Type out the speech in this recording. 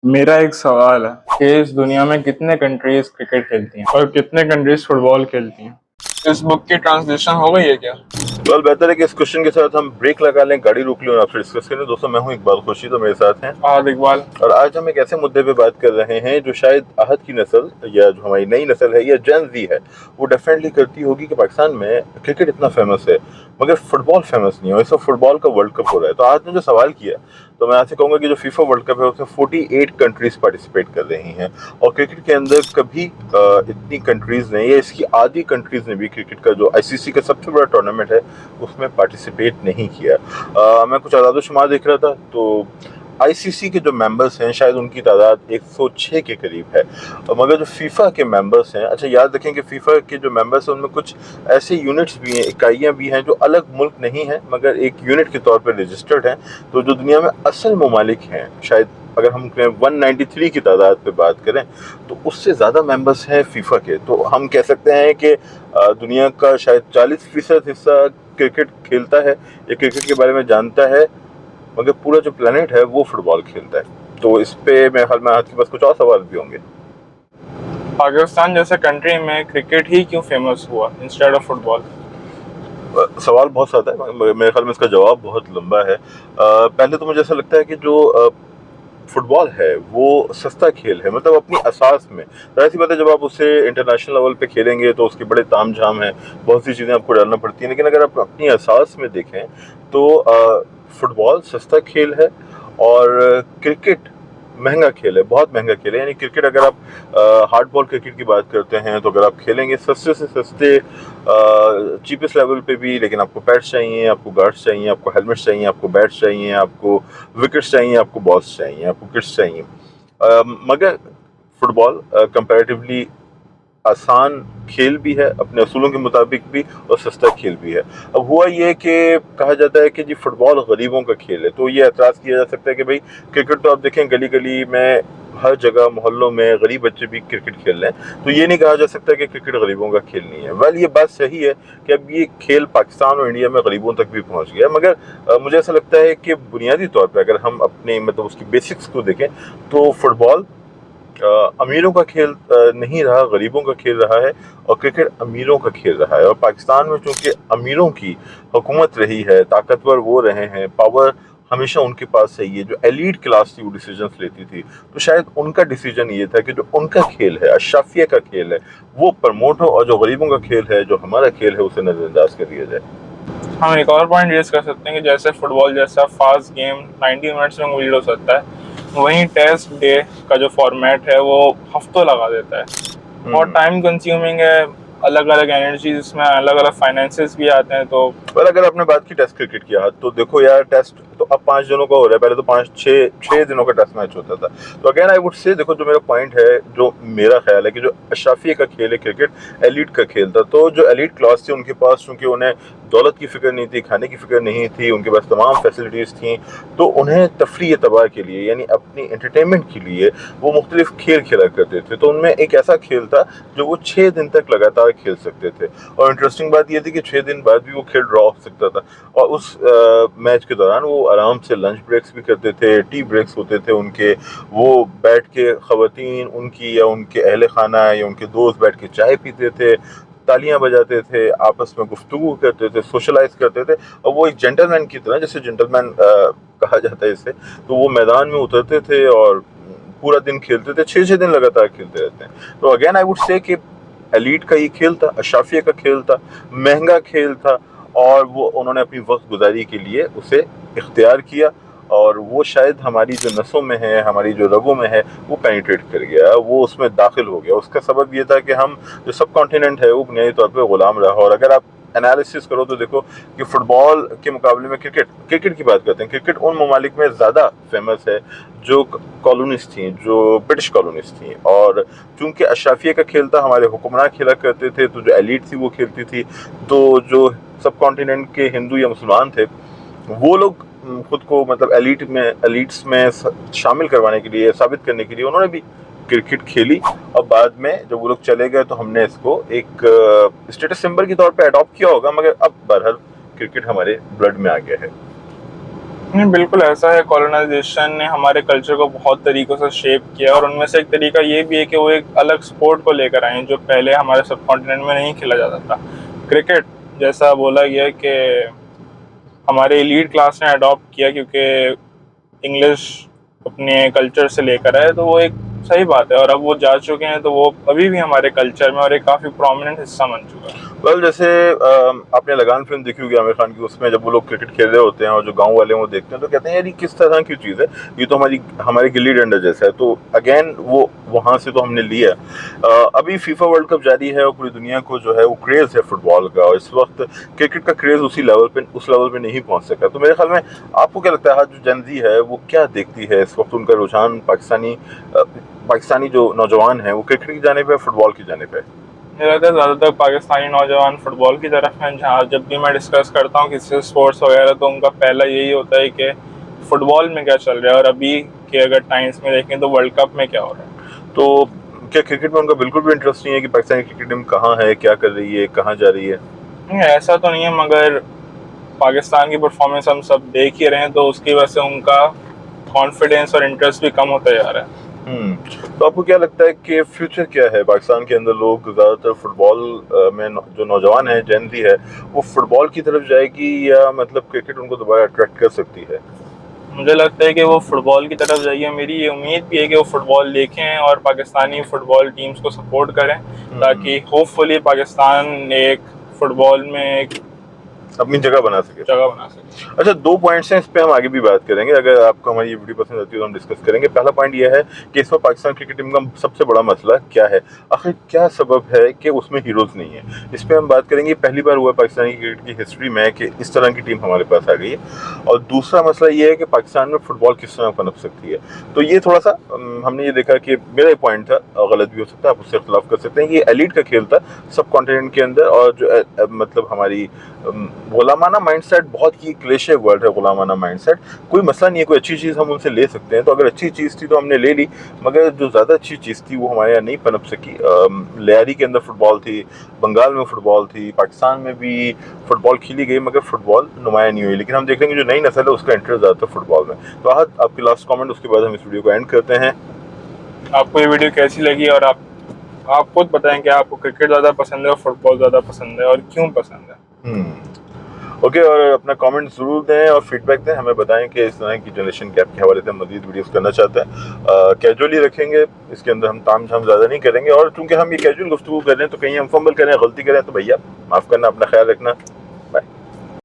मेरा एक सवाल है कि इस दुनिया में कितने कंट्रीज क्रिकेट खेलती हैं और कितने कंट्रीज फुटबॉल खेलती हैं। इस बुक की ट्रांसलेशन हो गई है क्या? तो बेहतर है कि इस क्वेश्चन के साथ हम ब्रेक लगा लें, गाड़ी रोक लें और आपसे डिस्कस करें। दोस्तों, मैं हूं इकबाल खुर्शीद, तो मेरे साथ हैं फहद इकबाल। और आज हम एक ऐसे मुद्दे पे बात कर रहे हैं जो शायद आहत की नस्ल या जो हमारी नई नस्ल है या जेन ज़ी है वो डेफिनेटली करती होगी कि पाकिस्तान में क्रिकेट इतना फेमस है मगर फुटबॉल फेमस नहीं है। इस वक्त फुटबॉल का वर्ल्ड कप हो रहा है, तो आज ने जो सवाल किया तो मैं आपसे कहूंगा कि जो फीफा वर्ल्ड कप है उसमें 48 कंट्रीज पार्टिसिपेट कर रही हैं और क्रिकेट के अंदर कभी इतनी कंट्रीज नहीं, या इसकी आधी कंट्रीज ने भी क्रिकेट का जो आईसीसी का सबसे बड़ा टूर्नामेंट है उसमें पार्टिसिपेट नहीं किया। मैं कुछ आदाद शुमार देख रहा था तो आईसीसी के जो मेंबर्स हैं शायद उनकी तादाद 106 के करीब है, मगर जो फीफा के मेंबर्स हैं, अच्छा याद रखें कि फीफा के जो मेंबर्स हैं उनमें कुछ ऐसे यूनिट्स भी हैं, इकाइयाँ भी हैं जो अलग मुल्क नहीं हैं मगर एक यूनिट के तौर पर रजिस्टर्ड हैं। तो जो दुनिया में असल ममालिक हैं, शायद अगर हम 193 की तादाद पे बात करें तो उससे ज़्यादा मेंबर्स हैं फीफा के। तो हम कह सकते हैं कि दुनिया का शायद 40% हिस्सा क्रिकेट खेलता है या क्रिकेट के बारे में जानता है, मगर पूरा जो प्लेनेट है वो फुटबॉल खेलता है। तो इस पे मेरे ख्याल में आपके पास कुछ और सवाल भी होंगे। पाकिस्तान जैसे कंट्री में क्रिकेट ही क्यों फेमस हुआ इंस्टेड ऑफ फुटबॉल? सवाल बहुत सादा है, मेरे ख्याल में इसका जवाब बहुत लंबा है। पहले तो मुझे ऐसा लगता है कि जो फुटबॉल है वो सस्ता खेल है, मतलब अपनी असास में जाहिर सी बात है जब आप उसे इंटरनेशनल लेवल पे खेलेंगे तो उसके बड़े ताम झाम हैं, बहुत सी चीज़ें आपको डालना पड़ती हैं, लेकिन अगर आप अपनी असास में देखें तो फुटबॉल सस्ता खेल है और क्रिकेट महंगा खेल है, बहुत महंगा खेल है। यानी क्रिकेट अगर आप हार्ड बॉल क्रिकेट की बात करते हैं तो अगर आप खेलेंगे सस्ते से सस्ते चीपेस्ट लेवल पे भी, लेकिन आपको पैड्स चाहिए, आपको गार्ड्स चाहिए, आपको हेलमेट्स चाहिए, आपको बैट्स चाहिए, आपको विकेट्स चाहिए, आपको बॉल्स चाहिए, आपको किट्स चाहिए। मगर फुटबॉल कंपैरेटिवली आसान खेल भी है, अपने असूलों के मुताबिक भी, और सस्ता खेल भी है। अब हुआ ये कि कहा जाता है कि जी फुटबॉल गरीबों का खेल है, तो ये एतराज़ किया जा सकता है कि भाई क्रिकेट तो आप देखें गली गली में हर जगह मोहल्लों में गरीब बच्चे भी क्रिकेट खेल रहे हैं, तो ये नहीं कहा जा सकता कि क्रिकेट गरीबों का खेल नहीं है। वेल, ये बात सही है कि अब ये खेल पाकिस्तान और इंडिया में गरीबों तक भी पहुंच गया, मगर मुझे ऐसा लगता है कि बुनियादी तौर पर अगर हम अपने मतलब उसकी बेसिक्स को देखें तो फुटबॉल अमीरों का खेल नहीं रहा, गरीबों का खेल रहा है, और क्रिकेट अमीरों का खेल रहा है। और पाकिस्तान में चूंकि अमीरों की हुकूमत रही है, ताकतवर वो रहे हैं, पावर हमेशा उनके पास है, ये जो एलीट क्लास थी वो डिसीजंस लेती थी, तो शायद उनका डिसीजन ये था कि जो उनका खेल है, अशराफिया का खेल है, वो प्रमोट हो और जो गरीबों का खेल है, जो हमारा खेल है, उसे नज़रअंदाज कर दिया जाए। हम एक और पॉइंट रेज कर सकते हैं कि जैसे फुटबॉल जैसा फास्ट गेम 90 मिनट्स में कंप्लीट हो सकता है, वहीं टेस्ट डे का जो फॉर्मेट है वो हफ्तों लगा देता है और टाइम कंज्यूमिंग है, अलग अलग एनर्जीज इसमें, अलग अलग फाइनेंसेस भी आते हैं। तो पर अगर आपने बात की टेस्ट क्रिकेट की, तो देखो यार, टेस्ट तो अब 5 दिनों का हो रहा है, पहले तो 5-6 दिनों का टेस्ट मैच होता था। तो अगेन आई वुड से, देखो जो मेरा पॉइंट है, जो मेरा ख्याल है कि जो अशराफिया का खेल है क्रिकेट, एलीट का खेल था, तो जो एलीट क्लास थी उनके पास चूंकि उन्हें दौलत की फिक्र नहीं थी, खाने की फिक्र नहीं थी, उनके पास तमाम फैसिलिटीज़ थी, तो उन्हें तफरी तबाह के लिए यानी अपनी एंटरटेनमेंट के लिए वो मुख्तलिफ खेल खेला करते थे। तो उनमें एक ऐसा खेल था जो वो 6 दिन तक लगातार खेल सकते थे, और इंटरेस्टिंग बात यह थी कि 6 दिन बाद भी वो खेल ड्रॉ हो सकता था, और उस मैच के दौरान वो आराम से लंच ब्रेक्स भी करते थे, टी ब्रेक्स होते थे उनके, वो बैठ के ख़वातीन उनकी या उनके अहले खाना या उनके दोस्त बैठ के चाय पीते थे, तालियां बजाते थे, आपस में गुफ्तगू करते थे, सोशलाइज करते थे, और वो एक जेंटलमैन की तरह, जैसे जेंटलमैन कहा जाता है इसे, तो वो मैदान में उतरते थे और पूरा दिन खेलते थे, 6-6 दिन लगातार खेलते रहते हैं। तो अगेन आई वुड से कि एलीट का ये खेल था, अशराफिया का खेल था, महंगा खेल था, और वो उन्होंने अपनी वक्त गुजारी के लिए उसे इख्तियार किया, और वो शायद हमारी जो नसों में है, हमारी जो रगों में है, वो पेनिट्रेट कर गया, वो उसमें दाखिल हो गया। उसका सबब ये था कि हम जो सब कॉन्टिनेंट है वो बुनियादी तौर पर गुलाम रहा। और अगर आप एनालिसिस करो तो देखो कि फुटबॉल के मुकाबले में क्रिकेट की बात करते हैं, क्रिकेट उन ममालिक में ज़्यादा फेमस है जो कॉलोनीज थी, जो ब्रिटिश कॉलोनीज थी, और चूंकि अशराफिया का खेल था, हमारे हुक्मरान खेला करते थे, तो जो एलीट थी वो खेलती थी, तो जो सब कॉन्टिनेंट के हिंदू या मुसलमान थे वो लोग खुद को मतलब एलीट्स में शामिल करवाने के लिए, साबित करने के लिए उन्होंने भी क्रिकेट खेली, और बाद में जब वो लोग चले गए तो हमने इसको एक स्टेटस सिंबल के तौर पे अडॉप्ट किया होगा, मगर अब बहरहाल क्रिकेट हमारे ब्लड में आ गया है। नहीं, बिल्कुल ऐसा है। कॉलोनाइजेशन ने हमारे कल्चर को बहुत तरीक़ों से शेप किया और उनमें से एक तरीका ये भी है कि वो एक अलग स्पोर्ट को लेकर आए हैं जो पहले हमारे सब कॉन्टिनेंट में नहीं खेला जाता था। क्रिकेट, जैसा बोला गया है कि हमारे एलीट क्लास ने अडॉप्ट किया क्योंकि इंग्लिश अपने कल्चर से लेकर आए, तो वो एक सही बात है और अब वो जा चुके हैं तो वो अभी भी हमारे कल्चर में और एक काफ़ी प्रोमिनेंट हिस्सा बन चुका है। वेल जैसे आपने लगान फिल्म देखी होगी आमिर खान की, उसमें जब वो लोग क्रिकेट खेल रहे होते हैं और जो गांव वाले हैं वो देखते हैं तो कहते हैं यार ये किस तरह की चीज़ है, ये तो हमारे गिल्ली डंडा जैसा है। तो अगेन वो वहाँ से तो हमने लिया। अभी फीफा वर्ल्ड कप जारी है और पूरी दुनिया को जो है वो क्रेज़ है फुटबॉल का, और इस वक्त क्रिकेट का क्रेज़ उस लेवल पे नहीं पहुँच सका। तो मेरे ख्याल में आपको क्या लगता है आज जो जेनजी है वो क्या देखती है इस वक्त, उनका रुझान पाकिस्तानी जो नौजवान है वो क्रिकेट की जानिब है, फुटबॉल की जानिब है? मुझे लगता है ज़्यादातर पाकिस्तानी नौजवान फुटबॉल की तरफ हैं। जहाँ जब भी मैं डिस्कस करता हूँ किसी से स्पोर्ट्स वगैरह तो उनका पहला यही होता है कि फुटबॉल में क्या चल रहा है, और अभी के अगर टाइम्स में देखें तो वर्ल्ड कप में क्या हो रहा है। तो क्या क्रिकेट में उनका बिल्कुल भी इंटरेस्ट नहीं है कि पाकिस्तानी क्रिकेट टीम कहाँ है, क्या कर रही है, कहाँ जा रही है? नहीं, ऐसा तो नहीं है, मगर पाकिस्तान की परफॉर्मेंस हम सब देख ही रहे हैं तो उसकी वजह से उनका कॉन्फिडेंस और इंटरेस्ट भी कम होता जा रहा है। तो आपको क्या लगता है कि फ्यूचर क्या है पाकिस्तान के अंदर? लोग ज़्यादातर फुटबॉल में जो नौजवान है, जेन ज़ी है, वो फुटबॉल की तरफ जाएगी या मतलब क्रिकेट उनको दोबारा अट्रैक्ट कर सकती है? मुझे लगता है कि वो फुटबॉल की तरफ जाइए। मेरी ये उम्मीद भी है कि वो फुटबॉल देखें और पाकिस्तानी फुटबॉल टीम्स को सपोर्ट करें ताकि होपफुली पाकिस्तान एक फुटबॉल में एक अपनी जगह बना सके। अच्छा, 2 पॉइंट्स हैं, इस पे हम आगे भी बात करेंगे। अगर आपको हमारी ये वीडियो पसंद आती है तो हम डिस्कस करेंगे। पहला पॉइंट ये है कि इसमें पाकिस्तान क्रिकेट टीम का सबसे बड़ा मसला क्या है, आखिर क्या सबब है कि उसमें हीरोज नहीं है, इस पे हम बात करेंगे। पहली बार हुआ पाकिस्तानी क्रिकेट की हिस्ट्री में कि इस तरह की टीम हमारे पास आ गई है। और दूसरा मसला ये है कि पाकिस्तान में फुटबॉल किस तरह पनप सकती है। तो ये थोड़ा सा हमने ये देखा कि मेरा एक पॉइंट था, गलत भी हो सकता है, आप उससे इख्तिलाफ कर सकते हैं, कि एलीट का खेल था सब कॉन्टिनेंट के अंदर, और जो मतलब हमारी गुलामाना माइंडसेट, बहुत ही क्लेशे वर्ड है गुलामाना माइंडसेट। कोई मसला नहीं है, कोई अच्छी चीज़ हम उनसे ले सकते हैं, तो अगर अच्छी चीज़ थी तो हमने ले ली, मगर जो ज़्यादा अच्छी चीज़ थी वो हमारे यहाँ नहीं पनप सकी। लियारी के अंदर फुटबॉल थी, बंगाल में फुटबॉल थी, पाकिस्तान में भी फुटबॉल खेली गई, मगर फुटबॉल नुमाया नहीं हुई। लेकिन हम देख रहे हैं कि जो नई नस्ल है उसका इंटरेस्ट ज़्यादातर फुटबॉल में। तो आज आपकी लास्ट कॉमेंट, उसके बाद हम इस वीडियो को एंड करते हैं। आपको ये वीडियो कैसी लगी और आप खुद बताएं कि आपको क्रिकेट ज़्यादा पसंद है और फुटबॉल ज़्यादा पसंद है और क्यों पसंद है। ओके, और अपना कमेंट ज़रूर दें और फीडबैक दें, हमें बताएं कि इस तरह की जनरेशन गैप के हवाले से हम मज़ीद वीडियोस करना चाहते हैं। कैजुअली रखेंगे, इसके अंदर हम ताम झाम ज़्यादा नहीं करेंगे, और चूँकि हम ये कैजुअल गुफ्तगू कर रहे हैं तो कहीं हम फंबल करें, गलती करें तो भैया माफ़ करना, अपना ख्याल रखना।